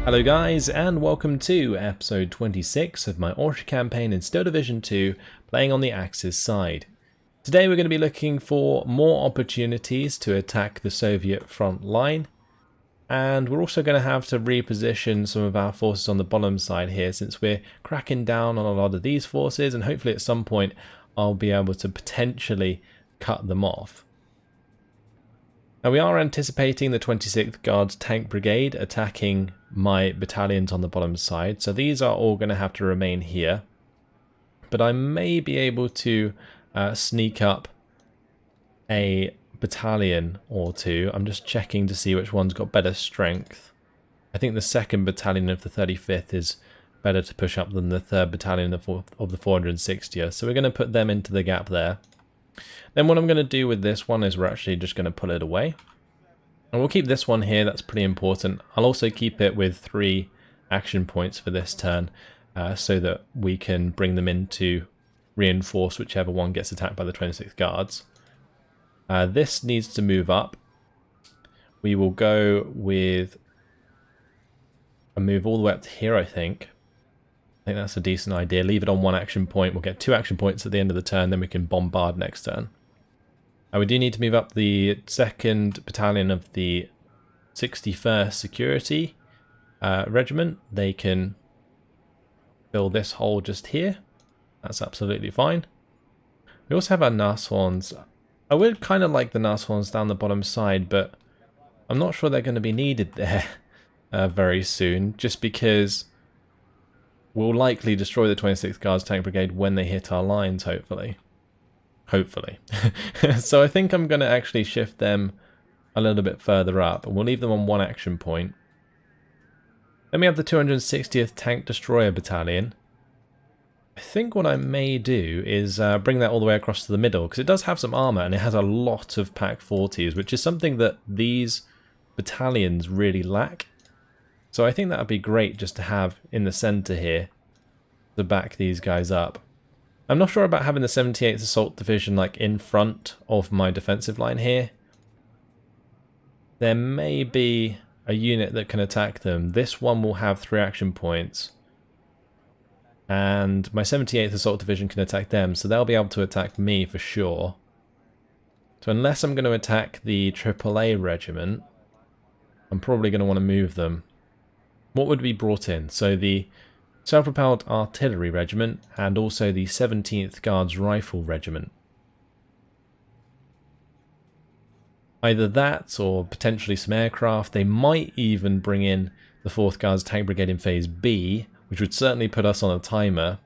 Hello guys, and welcome to episode 26 of my Orsha campaign in Steel Division 2, playing on the Axis side. Today we're going to be looking for more opportunities to attack the Soviet front line, and we're also going to have to reposition some of our forces on the bottom side here, since we're cracking down on a lot of these forces, and hopefully at some point I'll be able to potentially cut them off. Now we are anticipating the 26th Guards Tank Brigade attacking my battalions on the bottom side, so these are all going to have to remain here. But I may be able to sneak up a battalion or two. I'm just checking to see which one's got better strength. I think the 2nd Battalion of the 35th is better to push up than the 3rd Battalion of the 460th, so we're going to put them into the gap there. Then what I'm going to do with this one is we're actually just going to pull it away. And we'll keep this one here, that's pretty important. I'll also keep it with 3 action points for this turn, so that we can bring them in to reinforce whichever one gets attacked by the 26th Guards. This needs to move up. We will go with a move all the way up to here, I think. I think that's a decent idea. Leave it on 1 action point. We'll get 2 action points at the end of the turn, then we can bombard next turn. We do need to move up the 2nd Battalion of the 61st Security Regiment. They can fill this hole just here. That's absolutely fine. We also have our Nashorns. I would kind of like the Nashorns down the bottom side, but I'm not sure they're going to be needed there very soon, just because we'll likely destroy the 26th Guards Tank Brigade when they hit our lines, hopefully. So I think I'm going to actually shift them a little bit further up, and we'll leave them on 1 action point. Then we have the 260th Tank Destroyer Battalion. I think what I may do is bring that all the way across to the middle, because it does have some armor and it has a lot of Pack 40s, which is something that these battalions really lack. So I think that would be great just to have in the center here to back these guys up. I'm not sure about having the 78th Assault Division like in front of my defensive line here. There may be a unit that can attack them. This one will have 3 action points. And my 78th Assault Division can attack them, so they'll be able to attack me for sure. So unless I'm going to attack the AAA Regiment, I'm probably going to want to move them. What would be brought in? So the Self-Propelled Artillery Regiment and also the 17th Guards Rifle Regiment. Either that or potentially some aircraft. They might even bring in the 4th Guards Tank Brigade in Phase B, which would certainly put us on a timer.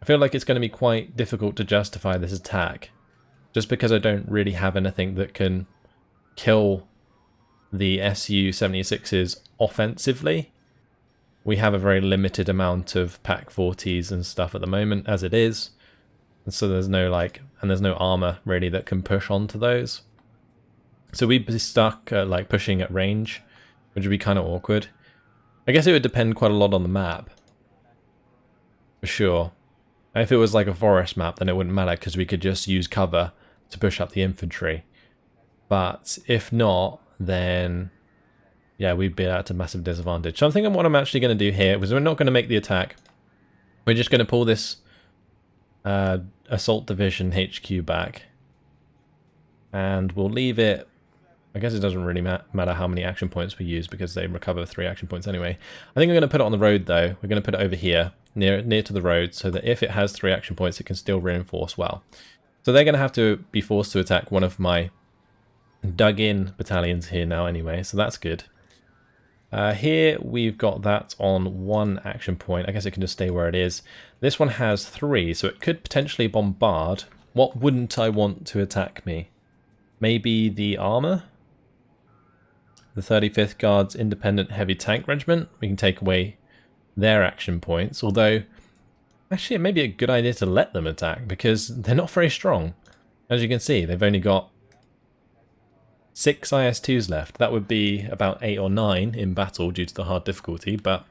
I feel like it's going to be quite difficult to justify this attack, just because I don't really have anything that can kill the Su-76s offensively. We have a very limited amount of Pack 40s and stuff at the moment as it is, and so there's no there's no armor really that can push onto those. So we'd be stuck pushing at range, which would be kind of awkward. I guess it would depend quite a lot on the map, for sure. If it was like a forest map, then it wouldn't matter because we could just use cover to push up the infantry. But if not, then yeah, we'd be at a massive disadvantage. So I'm thinking what I'm actually going to do here is we're not going to make the attack. We're just going to pull this Assault Division HQ back. And we'll leave it. I guess it doesn't really matter how many action points we use because they recover 3 action points anyway. I think I'm going to put it on the road though. We're going to put it over here, near to the road, so that if it has 3 action points, it can still reinforce well. So they're going to have to be forced to attack one of my dug-in battalions here now anyway, so that's good. Here we've got that on 1 action point. I guess it can just stay where it is. This one has 3, so it could potentially bombard. What wouldn't I want to attack me? Maybe the armor? The 35th Guards Independent Heavy Tank Regiment. We can take away their action points, although actually it may be a good idea to let them attack because they're not very strong. As you can see, they've only got 6 IS-2s left. That would be about 8 or 9 in battle due to the hard difficulty, but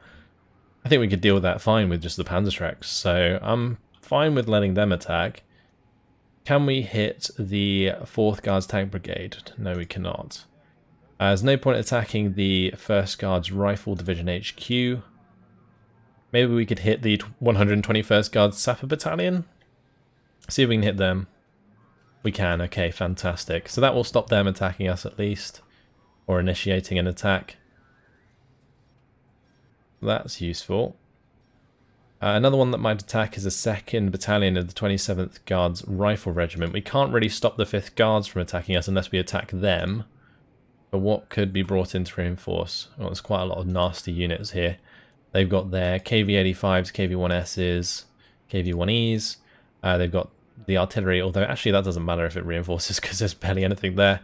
I think we could deal with that fine with just the Panzerschrecks, so I'm fine with letting them attack. Can we hit the 4th Guards Tank Brigade? No, we cannot. There's no point attacking the 1st Guards Rifle Division HQ. Maybe we could hit the 121st Guards Sapper Battalion. See if we can hit them. We can, okay, fantastic. So that will stop them attacking us at least. Or initiating an attack. That's useful. Another one that might attack is the 2nd Battalion of the 27th Guards Rifle Regiment. We can't really stop the 5th Guards from attacking us unless we attack them. But what could be brought in to reinforce? Well, there's quite a lot of nasty units here. They've got their KV-85s, KV-1Ss, KV-1Es. They've got the artillery, although actually that doesn't matter if it reinforces because there's barely anything there.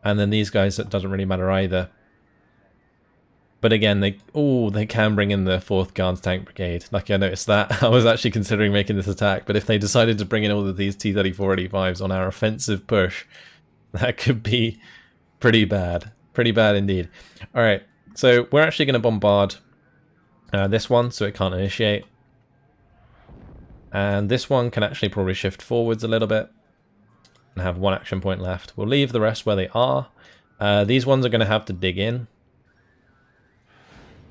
And then these guys, that doesn't really matter either. But again, they can bring in the 4th Guards Tank Brigade. Lucky I noticed that. I was actually considering making this attack, but if they decided to bring in all of these T-34-85s on our offensive push, that could be pretty bad. Pretty bad indeed. Alright, so we're actually going to bombard this one so it can't initiate. And this one can actually probably shift forwards a little bit and have 1 action point left. We'll leave the rest where they are. These ones are going to have to dig in.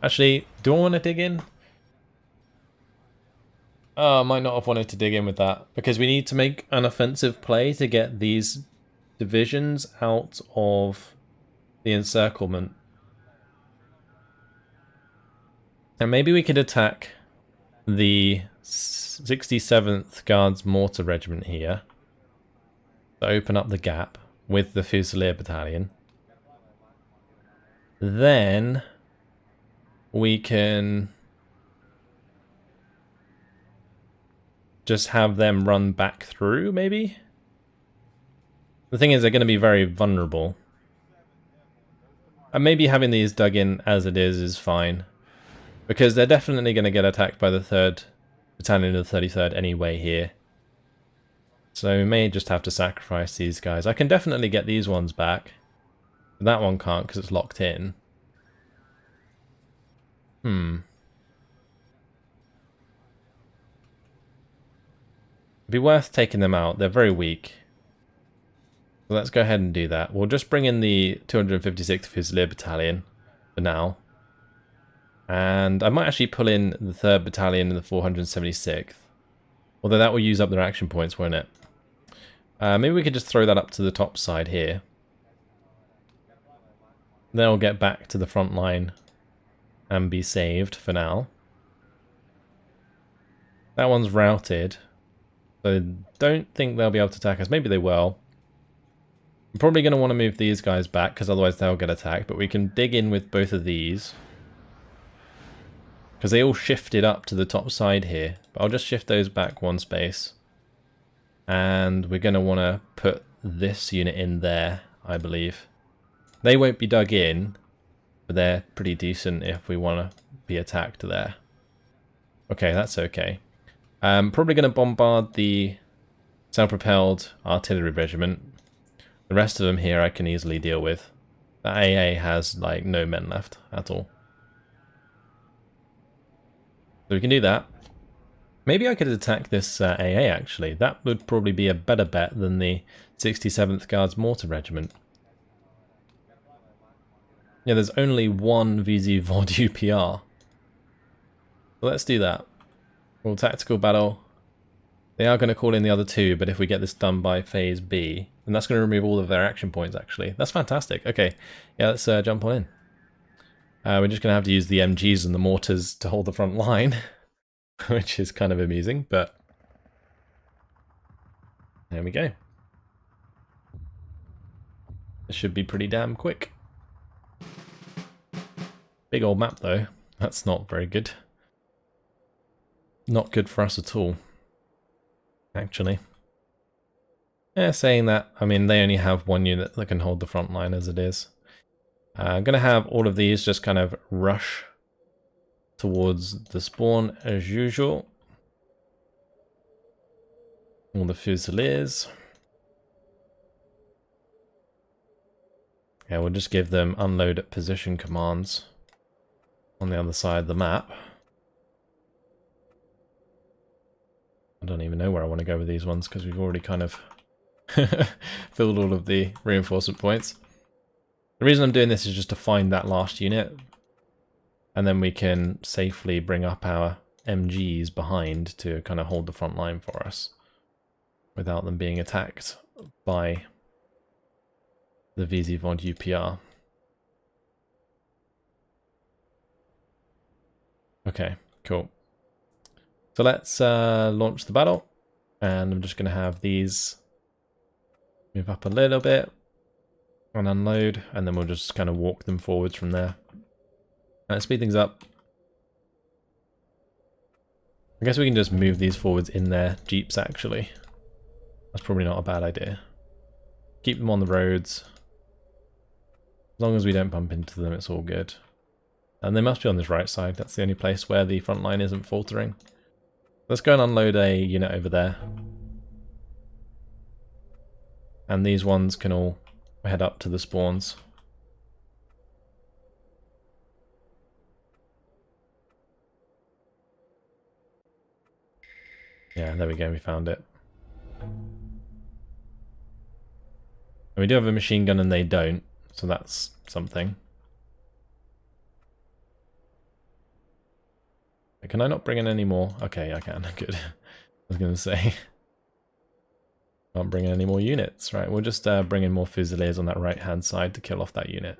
Actually, do I want to dig in? Oh, I might not have wanted to dig in with that because we need to make an offensive play to get these divisions out of the encirclement. And maybe we could attack the 67th Guards Mortar Regiment here to open up the gap with the Fusilier Battalion. Then we can just have them run back through, maybe? The thing is, they're going to be very vulnerable. And maybe having these dug in as it is fine. Because they're definitely going to get attacked by the 3rd Battalion of the 33rd anyway here. So we may just have to sacrifice these guys. I can definitely get these ones back. But that one can't because it's locked in. It'd be worth taking them out. They're very weak. So let's go ahead and do that. We'll just bring in the 256th Fusilier Battalion for now. And I might actually pull in the 3rd Battalion and the 476th. Although that will use up their action points, won't it? Maybe we could just throw that up to the top side here. Then we'll get back to the front line and be saved for now. That one's routed. So I don't think they'll be able to attack us. Maybe they will. I'm probably going to want to move these guys back because otherwise they'll get attacked. But we can dig in with both of these. Because they all shifted up to the top side here. But I'll just shift those back 1 space. And we're going to want to put this unit in there, I believe. They won't be dug in. But they're pretty decent if we want to be attacked there. Okay, that's okay. Probably going to bombard the self-propelled artillery regiment. The rest of them here I can easily deal with. The AA has like no men left at all. So we can do that. Maybe I could attack this AA actually. That would probably be a better bet than the 67th Guards Mortar Regiment. Yeah, there's only 1 VZ VOD UPR. So let's do that. Well, tactical battle. They are going to call in the other 2, but if we get this done by phase B, then that's going to remove all of their action points actually. That's fantastic. Okay, yeah, let's jump on in. We're just going to have to use the MGs and the mortars to hold the front line, which is kind of amusing, but there we go. This should be pretty damn quick. Big old map though. That's not very good. Not good for us at all, actually. Yeah, saying that, I mean, they only have 1 unit that can hold the front line as it is. I'm going to have all of these just kind of rush towards the spawn as usual. All the Fusiliers. Yeah, we'll just give them unload at position commands on the other side of the map. I don't even know where I want to go with these ones because we've already kind of filled all of the reinforcement points. The reason I'm doing this is just to find that last unit, and then we can safely bring up our MGs behind to kind of hold the front line for us without them being attacked by the VulcanHDGaming UPR. Okay, cool. So let's launch the battle, and I'm just going to have these move up a little bit and unload, and then we'll just kind of walk them forwards from there. Let's speed things up. I guess we can just move these forwards in their jeeps actually. That's probably not a bad idea. Keep them on the roads. As long as we don't bump into them, it's all good. And they must be on this right side. That's the only place where the front line isn't faltering. Let's go and unload a unit over there. And these ones can all head up to the spawns. Yeah, there we go, we found it. And we do have a machine gun and they don't, so that's something. Can I not bring in any more? Okay, I can, good. I was going to say. Can't bring in any more units. Right, we'll just bring in more Fusiliers on that right hand side to kill off that unit.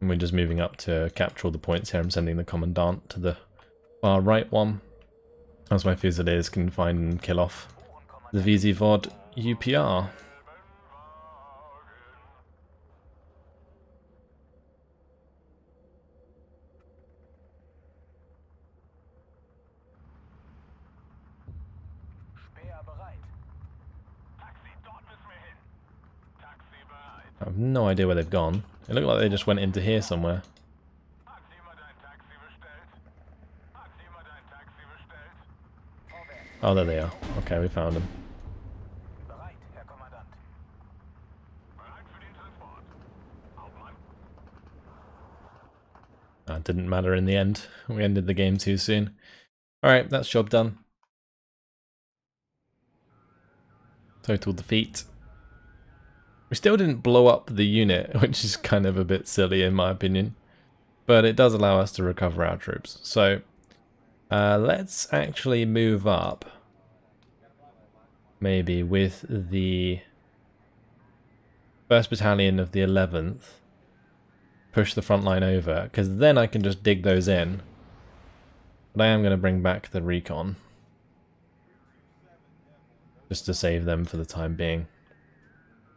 And we're just moving up to capture all the points here. I'm sending the Commandant to the far right one, as my Fusiliers can find and kill off the VulcanHDG UPR. I have no idea where they've gone. It looked like they just went into here somewhere. Oh, there they are. Okay, we found them. That didn't matter in the end. We ended the game too soon. Alright, that's job done. Total defeat. We still didn't blow up the unit, which is kind of a bit silly in my opinion. But it does allow us to recover our troops. So, let's actually move up. Maybe with the 1st Battalion of the 11th. Push the front line over, because then I can just dig those in. But I am going to bring back the recon. Just to save them for the time being.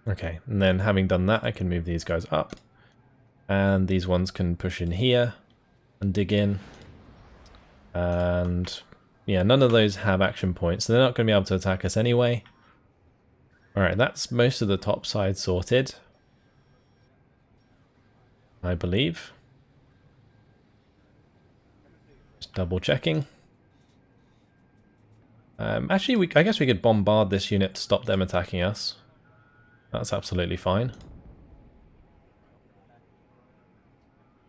Okay, and then having done that, I can move these guys up. And these ones can push in here and dig in. And yeah, none of those have action points, so they're not going to be able to attack us anyway. Alright, that's most of the top side sorted, I believe. Just double checking. Actually, I guess we could bombard this unit to stop them attacking us. That's absolutely fine.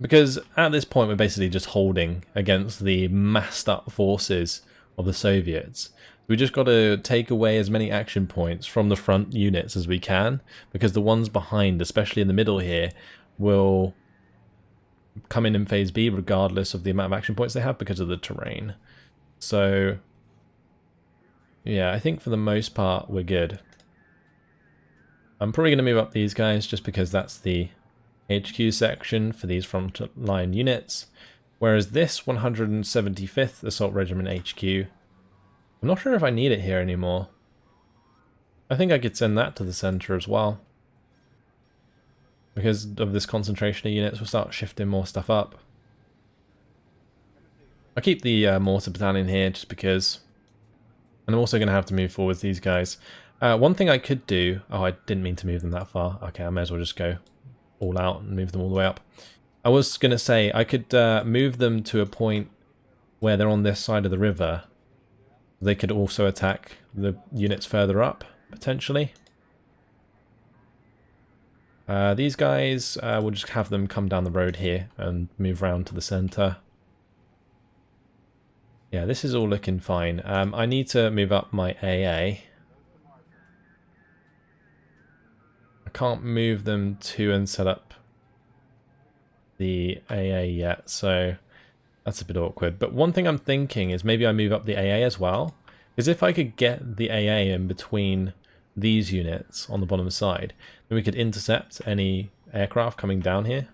Because at this point we're basically just holding against the massed up forces of the Soviets. We just got to take away as many action points from the front units as we can, because the ones behind, especially in the middle here, will come in phase B regardless of the amount of action points they have because of the terrain. So yeah, I think for the most part we're good. I'm probably going to move up these guys just because that's the HQ section for these front line units. Whereas this 175th Assault Regiment HQ, I'm not sure if I need it here anymore. I think I could send that to the center as well. Because of this concentration of units, we'll start shifting more stuff up. I'll keep the Mortar Battalion here just because. And I'm also going to have to move forwards these guys. One thing I could do... Oh, I didn't mean to move them that far. Okay, I may as well just go all out and move them all the way up. I was going to say, I could move them to a point where they're on this side of the river. They could also attack the units further up, potentially. These guys, we'll just have them come down the road here and move around to the center. Yeah, this is all looking fine. I need to move up my AA. can't move them to and set up the AA yet, so that's a bit awkward. But one thing I'm thinking is maybe I move up the AA as well, because if I could get the AA in between these units on the bottom side, then we could intercept any aircraft coming down here.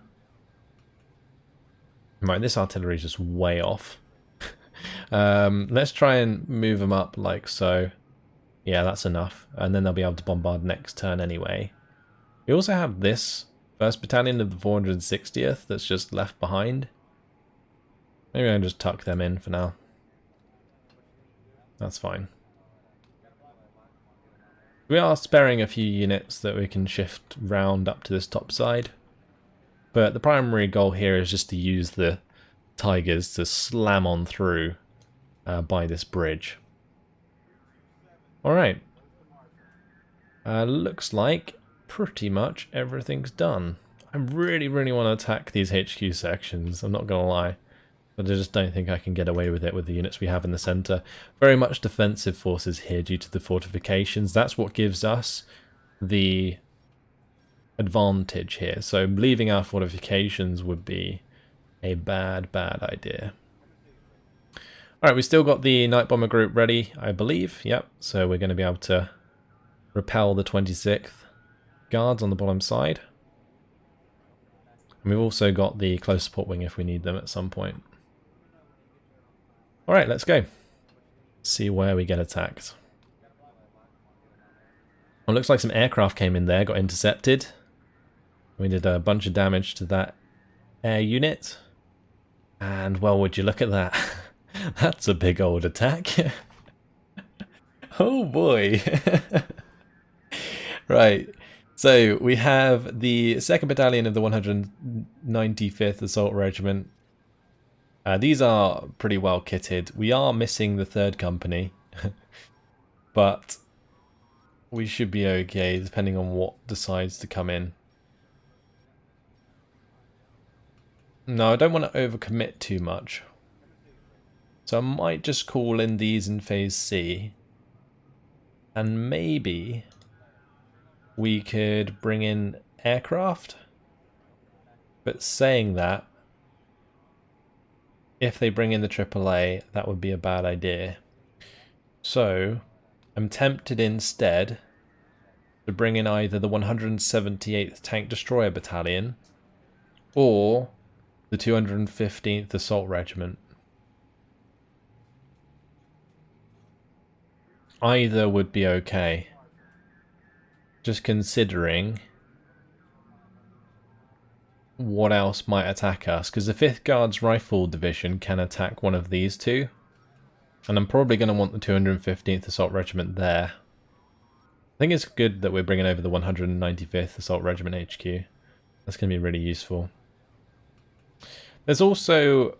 Right, this artillery is just way off. Let's try and move them up like so. Yeah, that's enough. And then they'll be able to bombard next turn anyway. We also have this 1st Battalion of the 460th that's just left behind. Maybe I'll just tuck them in for now. That's fine. We are sparing a few units that we can shift round up to this top side. But the primary goal here is just to use the Tigers to slam on through by this bridge. Alright. Looks like pretty much everything's done. I really want to attack these HQ sections, I'm not gonna lie. But I just don't think I can get away with it with the units we have in the centre. Very much defensive forces here due to the fortifications. That's what gives us the advantage here. So leaving our fortifications would be a bad idea. Alright, we still got the night bomber group ready, I believe. Yep, so we're going to be able to repel the 26th guards on the bottom side. And we've also got the close support wing if we need them at some point. Alright, let's go. See where we get attacked. Well, looks like some aircraft came in there, got intercepted. We did a bunch of damage to that air unit. And, well, would you look at that? That's a big old attack. Oh boy. Right. So we have the 2nd Battalion of the 195th Assault Regiment. These are pretty well kitted. We are missing the 3rd Company. But we should be okay depending on what decides to come in. No, I don't want to overcommit too much. So I might just call in these in Phase C. And maybe we could bring in aircraft. But saying that, if they bring in the AAA, that would be a bad idea. So I'm tempted instead to bring in either the 178th Tank Destroyer Battalion or the 215th Assault Regiment. Either would be okay. Just considering what else might attack us, because the 5th Guards Rifle Division can attack one of these two. And I'm probably going to want the 215th Assault Regiment there. I think it's good that we're bringing over the 195th Assault Regiment HQ. That's going to be really useful. There's also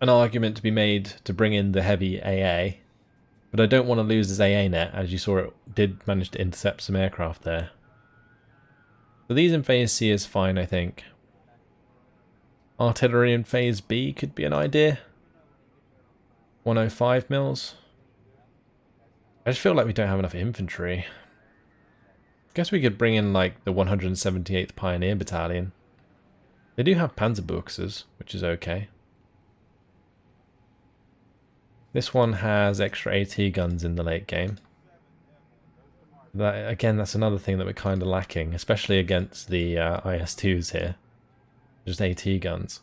an argument to be made to bring in the heavy AA, but I don't want to lose this AA net, as you saw it did manage to intercept some aircraft there. So these in Phase C is fine, I think. Artillery in Phase B could be an idea. 105 mils. I just feel like we don't have enough infantry. Guess we could bring in like the 178th Pioneer Battalion. They do have Panzerbuchsers, which is okay. This one has extra AT guns in the late game. That, again, that's another thing that we're kind of lacking, especially against the IS-2s here. Just AT guns.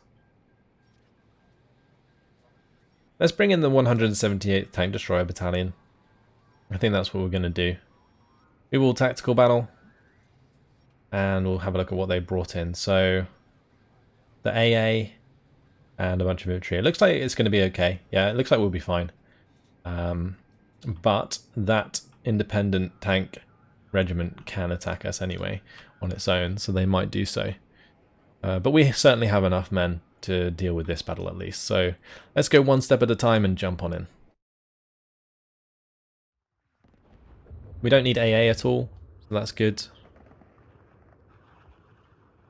Let's bring in the 178th Tank Destroyer Battalion. I think that's what we're going to do. We will tactical battle. And we'll have a look at what they brought in. So, the AA and a bunch of infantry. It looks like it's going to be okay. Yeah, it looks like we'll be fine. But that independent tank regiment can attack us anyway on its own, so they might do so. But we certainly have enough men to deal with this battle at least. So let's go one step at a time and jump on in. We don't need AA at all, so that's good.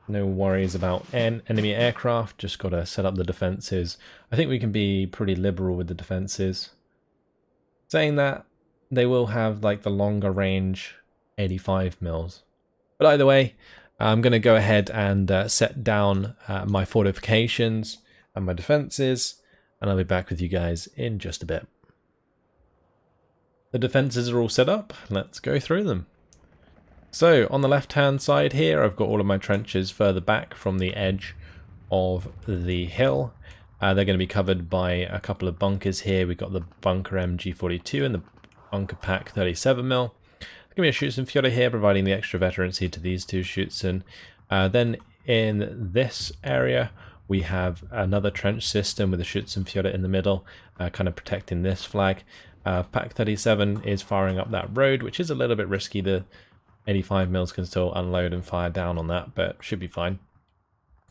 No worries about enemy aircraft, just got to set up the defences. I think we can be pretty liberal with the defences. Saying that, they will have like the longer range 85 mils. But either way, I'm going to go ahead and set down my fortifications and my defenses, and I'll be back with you guys in just a bit. The defenses are all set up. Let's go through them. So on the left hand side here, I've got all of my trenches further back from the edge of the hill. They're going to be covered by a couple of bunkers here. We've got the bunker MG42 and the bunker pack 37mm. There's going to be a Schützenfjorde here, providing the extra veterancy to these two Schützen. Then in this area, we have another trench system with a Schützenfjorde in the middle, kind of protecting this flag. Pack 37 is firing up that road, which is a little bit risky. The 85mm can still unload and fire down on that, but should be fine.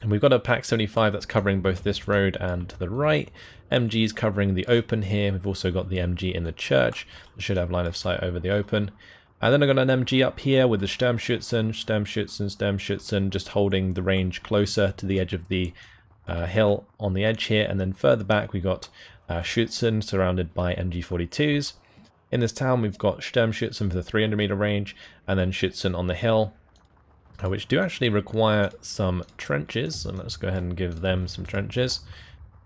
And we've got a Pack 75 that's covering both this road and to the right. MG's covering the open here. We've also got the MG in the church that should have line of sight over the open. And then I've got an MG up here with the Sturmschützen, just holding the range closer to the edge of the hill on the edge here. And then further back we've got Schützen surrounded by MG42s. In this town we've got Sturmschützen for the 300 meter range, and then Schützen on the hill, which do actually require some trenches, and let's go ahead and give them some trenches.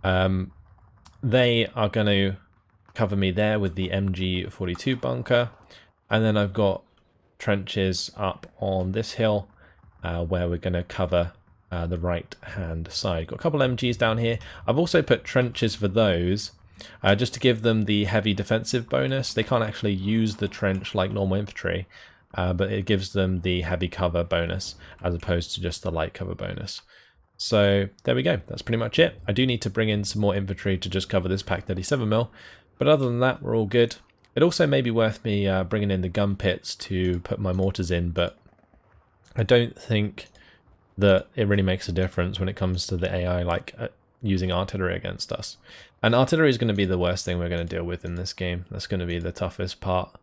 They are going to cover me there with the MG42 bunker, and then I've got trenches up on this hill where we're going to cover the right hand side. Got a couple MGs down here. I've also put trenches for those just to give them the heavy defensive bonus. They can't actually use the trench like normal infantry, but it gives them the heavy cover bonus as opposed to just the light cover bonus. So there we go, that's pretty much it. I do need to bring in some more infantry to just cover this Pack 37mm, but other than that we're all good. It also may be worth me bringing in the gun pits to put my mortars in, but I don't think that it really makes a difference when it comes to the AI like using artillery against us. And artillery is going to be the worst thing we're going to deal with in this game. That's going to be the toughest part.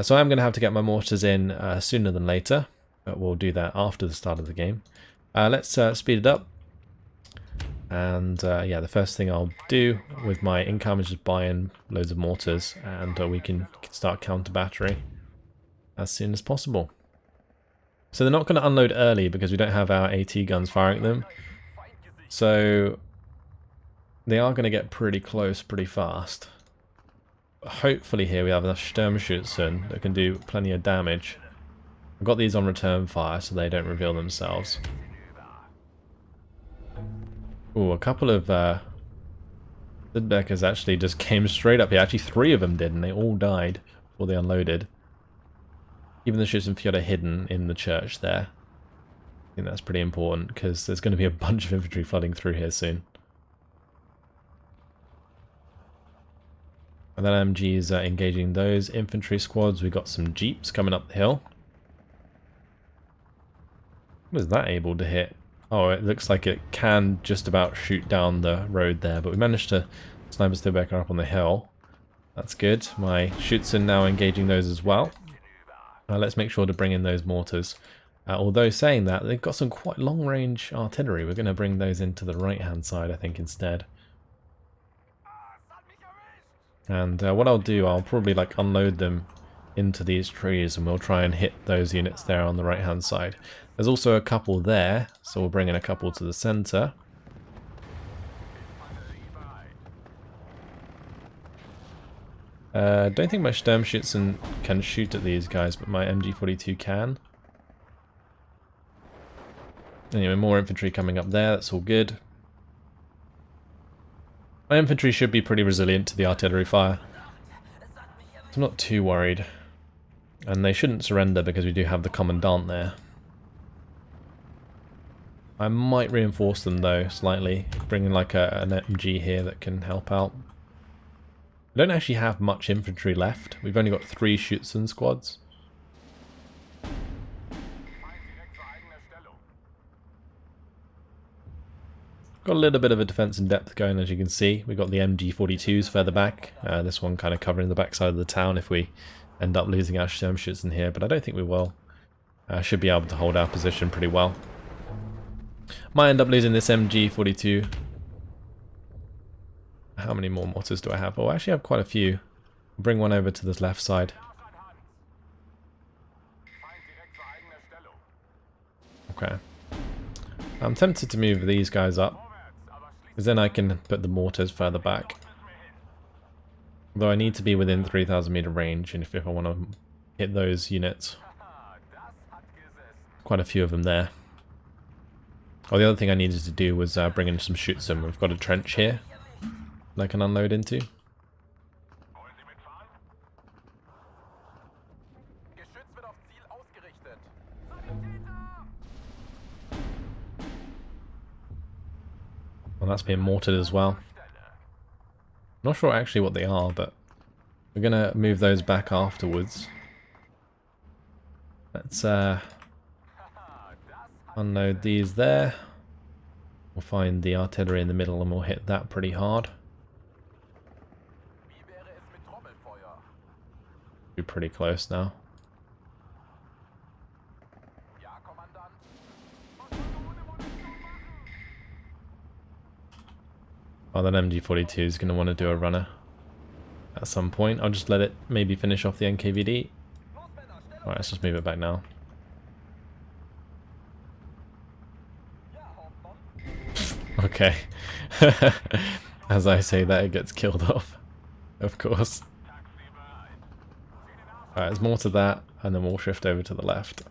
So I'm going to have to get my mortars in sooner than later, but we'll do that after the start of the game. Let's speed it up. And yeah, the first thing I'll do with my income is just buy in loads of mortars, and we can start counter battery as soon as possible. So they're not going to unload early because we don't have our AT guns firing at them. So they are going to get pretty close pretty fast. Hopefully here we have enough Sturmschützen that can do plenty of damage. I've got these on return fire so they don't reveal themselves. Ooh, a couple of Lidbeckers actually just came straight up here. Actually 3 of them did, and they all died before they unloaded. Even the Schützenfjorde hidden in the church there. I think that's pretty important because there's going to be a bunch of infantry flooding through here soon. And then MG's engaging those infantry squads. We've got some jeeps coming up the hill. Was that able to hit? Oh, it looks like it can just about shoot down the road there, but we managed to sniper Stillbecker up on the hill. That's good. My Schützen now engaging those as well. Let's make sure to bring in those mortars. Although saying that, they've got some quite long-range artillery. We're going to bring those into the right-hand side, I think, instead. And what I'll do, I'll probably like unload them into these trees, and we'll try and hit those units there on the right-hand side. There's also a couple there, so we'll bring in a couple to the center. Don't think my Sturmschützen can shoot at these guys, but my MG42 can. Anyway, more infantry coming up there, that's all good. My infantry should be pretty resilient to the artillery fire. I'm not too worried. And they shouldn't surrender because we do have the commandant there. I might reinforce them though, slightly. Bring in like an MG here that can help out. We don't actually have much infantry left. We've only got 3 Schützen squads. Got a little bit of a defense in depth going, as you can see. We've got the MG42s further back. This one kind of covering the backside of the town if we end up losing our Sturmschützen here, but I don't think we will. Should be able to hold our position pretty well. Might end up losing this MG42. How many more mortars do I have? Oh, I actually have quite a few. I'll bring one over to this left side. Okay. I'm tempted to move these guys up, because then I can put the mortars further back. Though I need to be within 3,000 meter range, and if I want to hit those units. Quite a few of them there. Oh, the other thing I needed to do was bring in some Schützen. We've got a trench here that I can unload into. Well, that's being mortared as well. Not sure actually what they are, but we're going to move those back afterwards. Let's unload these there. We'll find the artillery in the middle and we'll hit that pretty hard. Be pretty close now. Oh, that MG42 is going to want to do a runner at some point. I'll just let it maybe finish off the NKVD. Alright, let's just move it back now. Okay. As I say that, it gets killed off. Of course. Alright, there's more to that, and then we'll shift over to the left.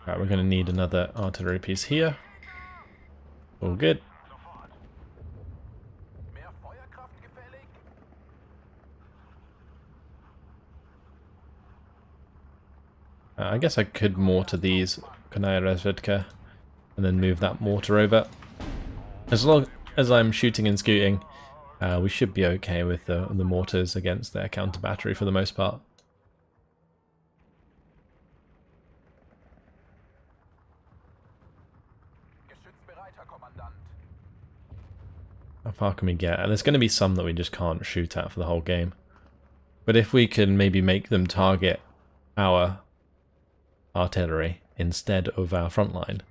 Alright, we're going to need another artillery piece here. All good. I guess I could mortar these Konaya Razvedka and then move that mortar over. As long as I'm shooting and scooting, we should be okay with the mortars against their counter battery for the most part. How far can we get? There's going to be some that we just can't shoot at for the whole game. But if we can maybe make them target our artillery instead of our front line,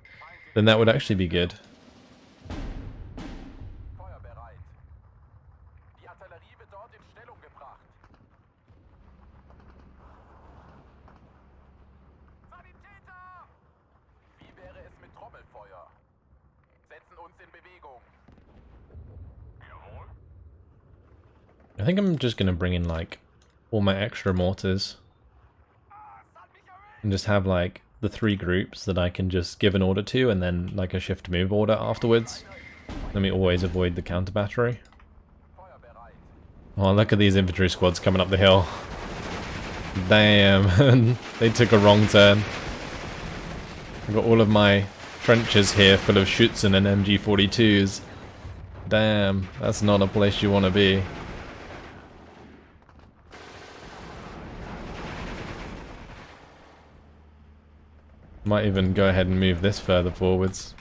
then that would actually be good. I think I'm just going to bring in like all my extra mortars and just have like the 3 groups that I can just give an order to and then like a shift move order afterwards. Let me always avoid the counter battery. Oh, look at these infantry squads coming up the hill. Damn, they took a wrong turn. I've got all of my trenches here full of Schützen and MG42s. Damn, that's not a place you want to be. Might even go ahead and move this further forwards.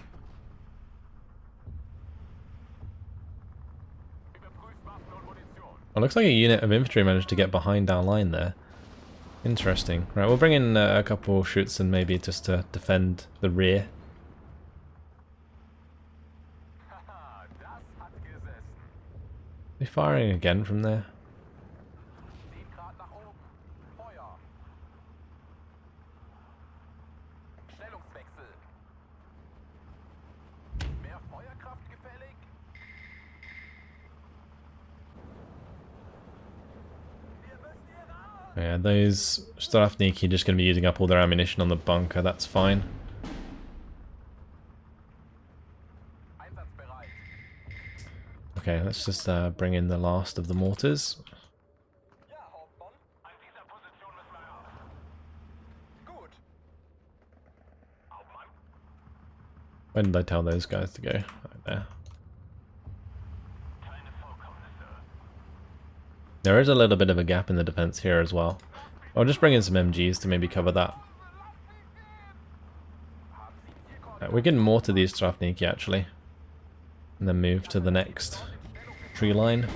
It looks like a unit of infantry managed to get behind our line there. Interesting. Right, we'll bring in a couple Schützen maybe just to defend the rear. Are they firing again from there? Yeah, those Strafniki are just going to be using up all their ammunition on the bunker, that's fine. Okay, let's just bring in the last of the mortars. Where did I tell those guys to go? Right there. There is a little bit of a gap in the defense here as well. I'll just bring in some MGs to maybe cover that. Right, we can mortar these Strafniki actually. And then move to the next tree line.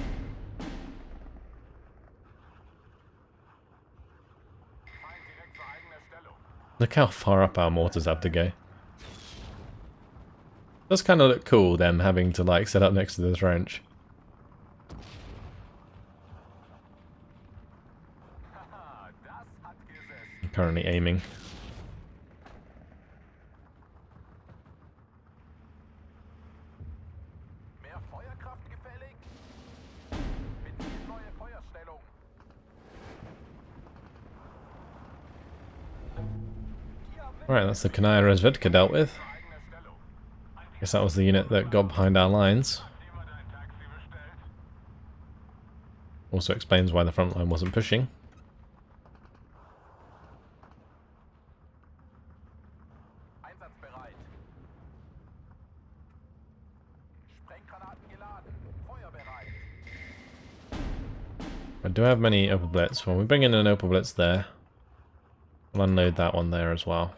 Look how far up our mortars have to go. Does kind of look cool, them having to like set up next to the trench. I'm currently aiming. Alright, that's the Kanaya Resvedka dealt with. Guess that was the unit that got behind our lines. Also explains why the front line wasn't pushing. I do have many Opel Blitz. Well, we bring in an Opel Blitz there. We'll unload that one there as well.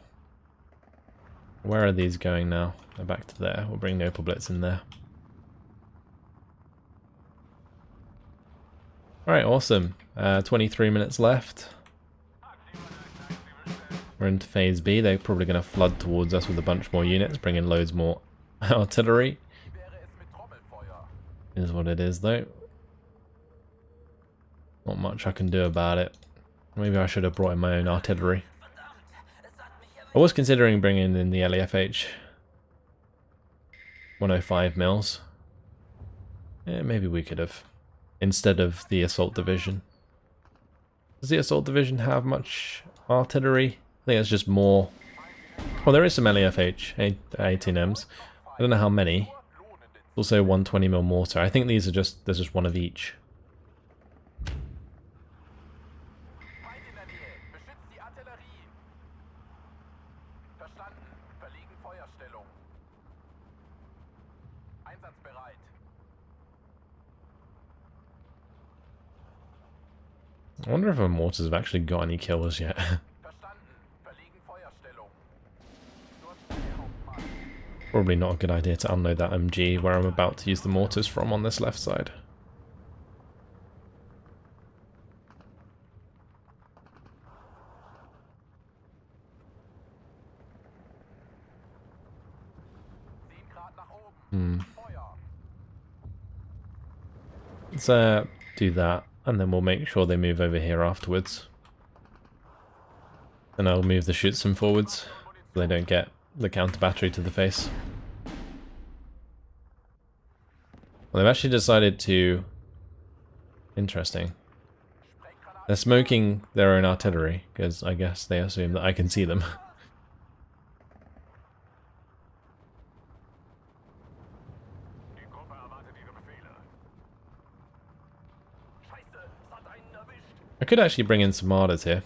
Where are these going now? They're back to there. We'll bring the Opel Blitz in there. Alright, awesome. 23 minutes left. We're into phase B. They're probably going to flood towards us with a bunch more units, bring in loads more artillery. Is what it is though. Not much I can do about it. Maybe I should have brought in my own artillery. I was considering bringing in the LEFH 105 mils. Yeah, maybe we could have. Instead of the assault division. Does the assault division have much artillery? I think it's just more. Well, there is some LEFH 18Ms. I don't know how many. Also 120mm mortar. I think these are just, there's just one of each. I wonder if our mortars have actually got any kills yet. Probably not a good idea to unload that MG where I'm about to use the mortars from on this left side. Let's do that. And then we'll make sure they move over here afterwards. And I'll move the Schützen forwards so they don't get the counter battery to the face. Well, they've actually decided to... Interesting. They're smoking their own artillery, because I guess they assume that I can see them. I could actually bring in some Martyrs here.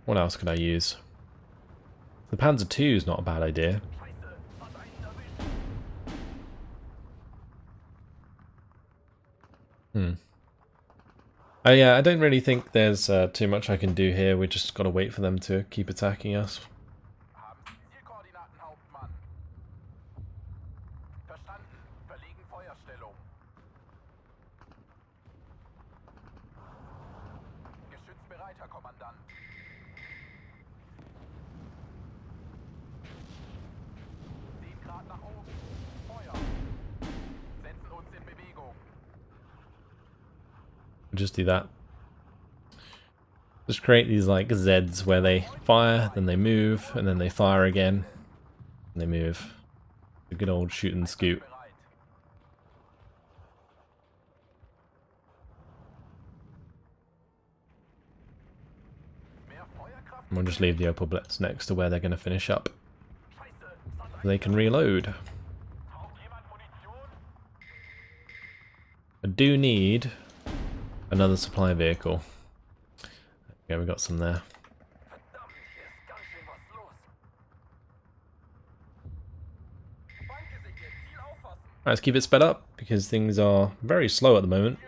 What else could I use? The Panzer II is not a bad idea. Oh yeah, I don't really think there's too much I can do here. We just got to wait for them to keep attacking us. Just do that. Just create these like Zs where they fire, then they move, and then they fire again, and they move. A good old shoot and scoot. And we'll just leave the Opel Blitz next to where they're going to finish up. So they can reload. I do need another supply vehicle. Okay, we got some there. Alright, let's keep it sped up because things are very slow at the moment.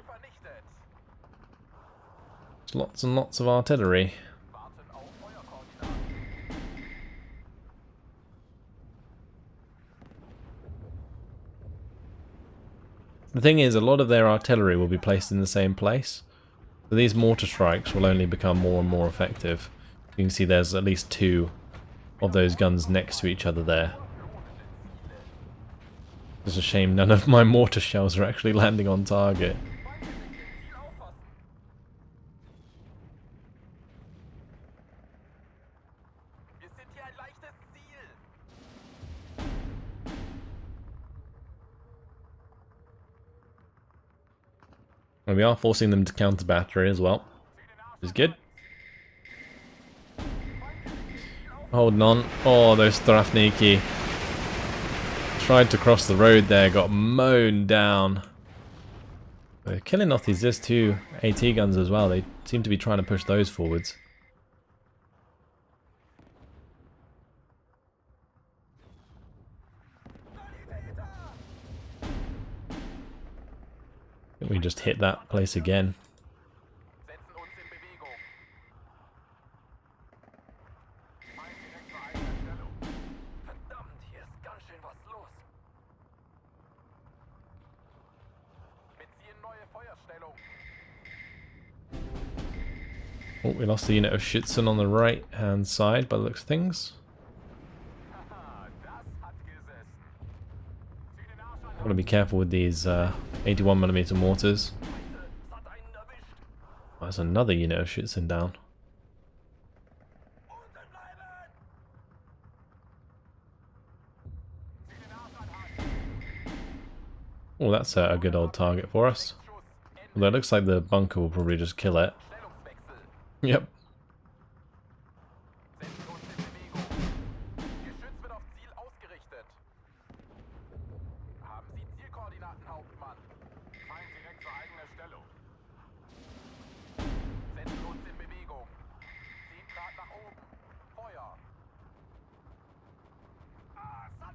There's lots and lots of artillery. The thing is, a lot of their artillery will be placed in the same place. So these mortar strikes will only become more and more effective. You can see there's at least 2 of those guns next to each other there. It's a shame none of my mortar shells are actually landing on target. And we are forcing them to counter battery as well, which is good. Holding on. Oh, those Strafniki tried to cross the road there, got mown down. They're killing off these two AT guns as well. They seem to be trying to push those forwards. I think we just hit that place again. Oh, we lost the unit of Schützen on the right hand side by the looks of things. Gotta be careful with these 81mm mortars. Oh, there's another unit of Schützen down. Oh, that's a good old target for us. Although it looks like the bunker will probably just kill it. Yep.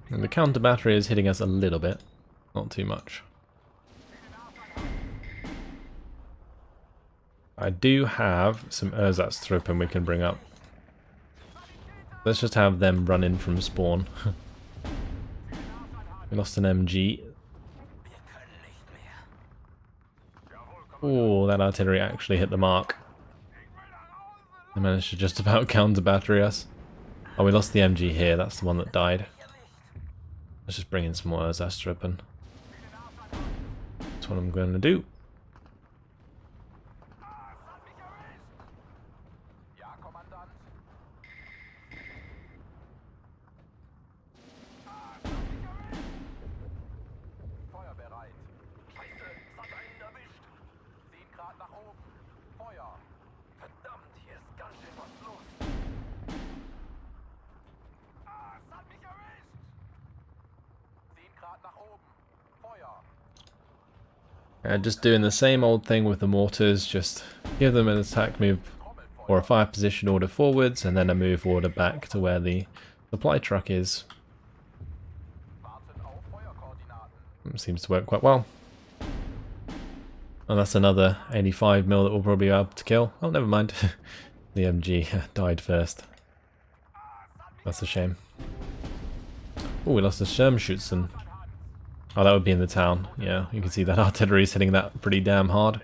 And the counter battery is hitting us a little bit, not too much. I do have some Ersatztruppen we can bring up. Let's just have them run in from spawn. We lost an MG. Oh, that artillery actually hit the mark. They managed to just about counter battery us. Oh, we lost the MG here, that's the one that died. Let's just bring in some more Ersatztruppen. That's what I'm going to do. Just doing the same old thing with the mortars, just give them an attack move or a fire position order forwards and then a move order back to where the supply truck is. Seems to work quite well. And that's another 85mm that we'll probably be able to kill. Oh, never mind. The MG died first. That's a shame. Oh, we lost a Sturmschützen. Oh, that would be in the town. Yeah, you can see that artillery is hitting that pretty damn hard.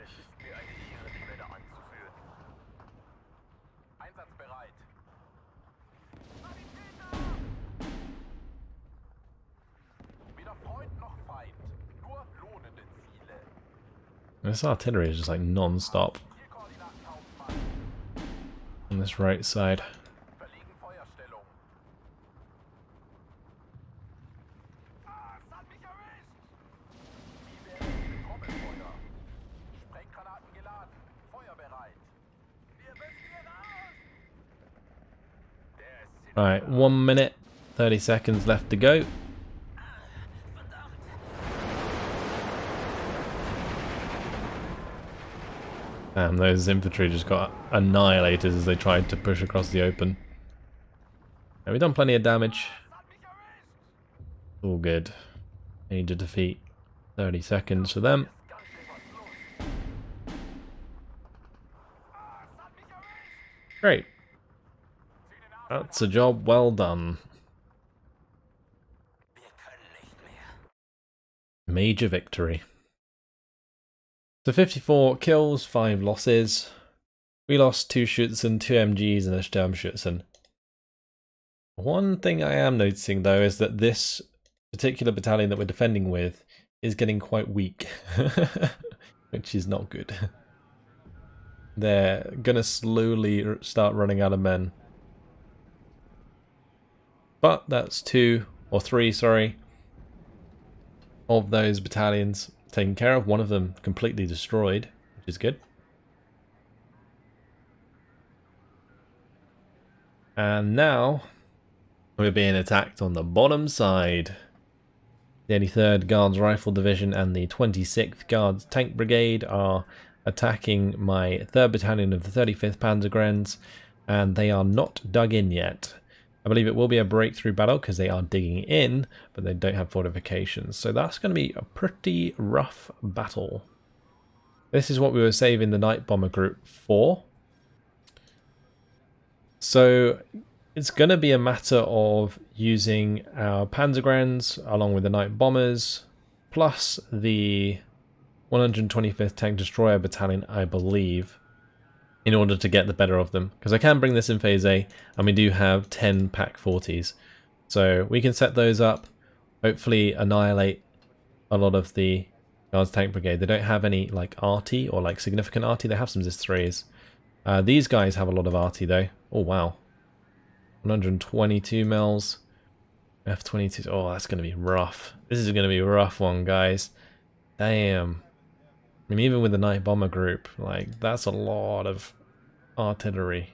This artillery is just like non-stop on this right side. Alright, 1 minute, 30 seconds left to go. Damn, those infantry just got annihilated as they tried to push across the open. And we've done plenty of damage. All good. Need to defeat 30 seconds for them. Great. That's a job well done. Major victory. So 54 kills, 5 losses. We lost 2 Schützen, 2 MGs and a Sturmschützen. One thing I am noticing though is that this particular battalion that we're defending with is getting quite weak, which is not good. They're gonna slowly start running out of men. But that's 2 or 3, sorry, of those battalions taken care of. One of them completely destroyed, which is good. And now we're being attacked on the bottom side. The 83rd Guards Rifle Division and the 26th Guards Tank Brigade are attacking my 3rd Battalion of the 35th Panzergrenadiers, and they are not dug in yet. I believe it will be a breakthrough battle because they are digging in, but they don't have fortifications. So that's going to be a pretty rough battle. This is what we were saving the Night Bomber group for. So it's going to be a matter of using our Panzergrenadiers along with the Night Bombers, plus the 125th Tank Destroyer Battalion, I believe, in order to get the better of them. Because I can bring this in Phase A, and we do have 10 Pack 40s. So we can set those up, hopefully annihilate a lot of the Guards Tank Brigade. They don't have any like arty or like significant arty, they have some ZIS-3s. These guys have a lot of arty though. Oh wow. 122 mils. F-22. Oh, that's going to be rough. This is going to be a rough one, guys. Damn. I mean, even with the Night Bomber group, like, that's a lot of artillery.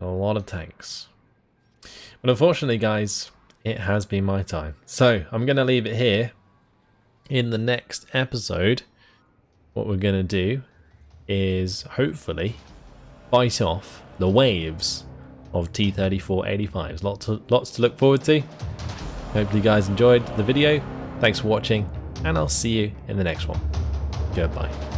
A lot of tanks. But unfortunately, guys, it has been my time. So, I'm going to leave it here. In the next episode, what we're going to do is, hopefully, fight off the waves of T-34-85s. Lots to look forward to. Hopefully you guys enjoyed the video. Thanks for watching, and I'll see you in the next one. Goodbye.